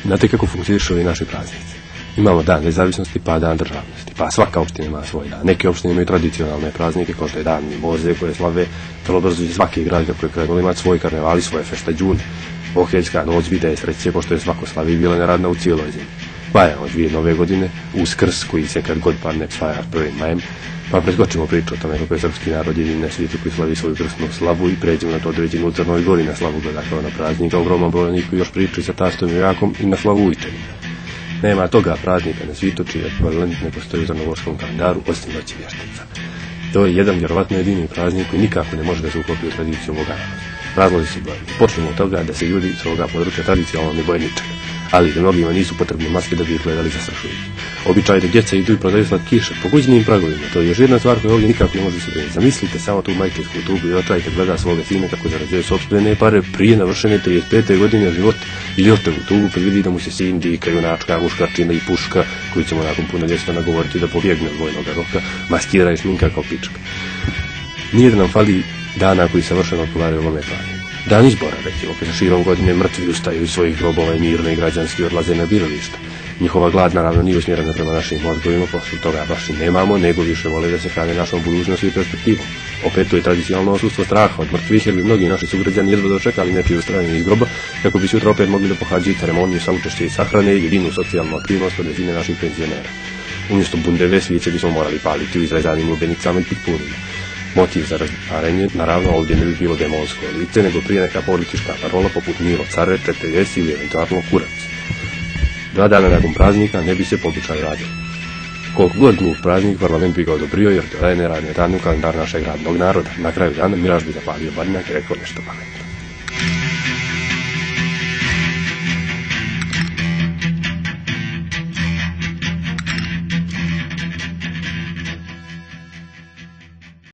Znate kako funkcionišu ovi naši praznici? Imamo dan nezavisnosti pa dan državnosti, pa svaka opština ima svoj dan. Neke opštine imaju tradicionalne praznike kao što je dan Mimoze koje slave, vrlo brzo će svaki grad kako je krenuo imati svoj karnevali, svoje feštađune. Bokeljska noć vide sreće pošto je svako slavi bila neradna u cijeloj zemlji. Bajramo 2 nove godine, Uskrs koji se kad god padne spaja 1. majem, pa preskočimo priču o tome kako je srpski narod jedini na svijetu koji slavi svoju krsnu slavu i pređemo na to određenu u Crnoj Gori na slavu gleda kao na praznika, ogromnom broju njih koji još pričaju sa tastom i jakom i na slavu ujčenja. Nema toga praznika na svijetu čiji ekvivalent ne postoji u crnogorskom kalendaru osim noći vještica. To je jedan vjerovatno jedini praznik koji nikako ne može da se uklopi u tradiciju ovoga naroda. Razlozi su brojni. Počnemo od toga da se ljudi s ovoga područja tradicionalno ne boje ničega, ali da mnogima nisu potrebne maske da bi ih gledali zastrašujući. Običaj da djeca idu i prodaju slatkiše po kućnim pragovima, to je još jedna stvar koja ovdje nikako ne može se prenijeti. Zamislite samo tu majčinsku tugu i očajte gleda svoga sina kako zarađuje sopstvene pare prije navršene 35. godine života ili očevu tugu kad vidi da mu se sin dika, junačka, muškarčina i puška koji će mu nakon punoljetstva nagovoriti da pobjegne od vojnog roka, maskira i šminka kao pička. Nije da nam fali dana koji savršeno odgovaraju ovome prazniku. Dan izbora, recimo, kada širom godine mrtvi ustaju iz svojih grobova i mirno i građanski odlaze na birališta. Njihova glad naravno nije usmjerena prema našim mozgovima, pošto toga baš i nemamo, nego više vole da se hrane našom budućnosti i perspektivom. Opet to je tradicionalno odsustvo straha od mrtvih, jer bi mnogi naši sugrađani jedva dočekali nečije ustrajanje iz groba, kako bi sutra opet mogli da pohađaju ceremoniju saučešća i sahrane i jedinu socijalnu aktivnost od većine naših penzionera. Umjesto bundeve svijeće bismo morali paliti u izrezanim lubenicama i pitpunima. Motiv za razparenje naravno ovdje ne bi bilo demonsko lice, nego prije neka politička parola poput Milo care, četeljesi ili eventualno kurac. 2 dana nakon praznika ne bi se po običaju radilo. Koliko god glup praznik, parlament bi ga odobrio jer to je neradni dan u kalendar našeg radnog naroda. Na kraju dana Milaš bi zapalio badnjak i rekao nešto pametno.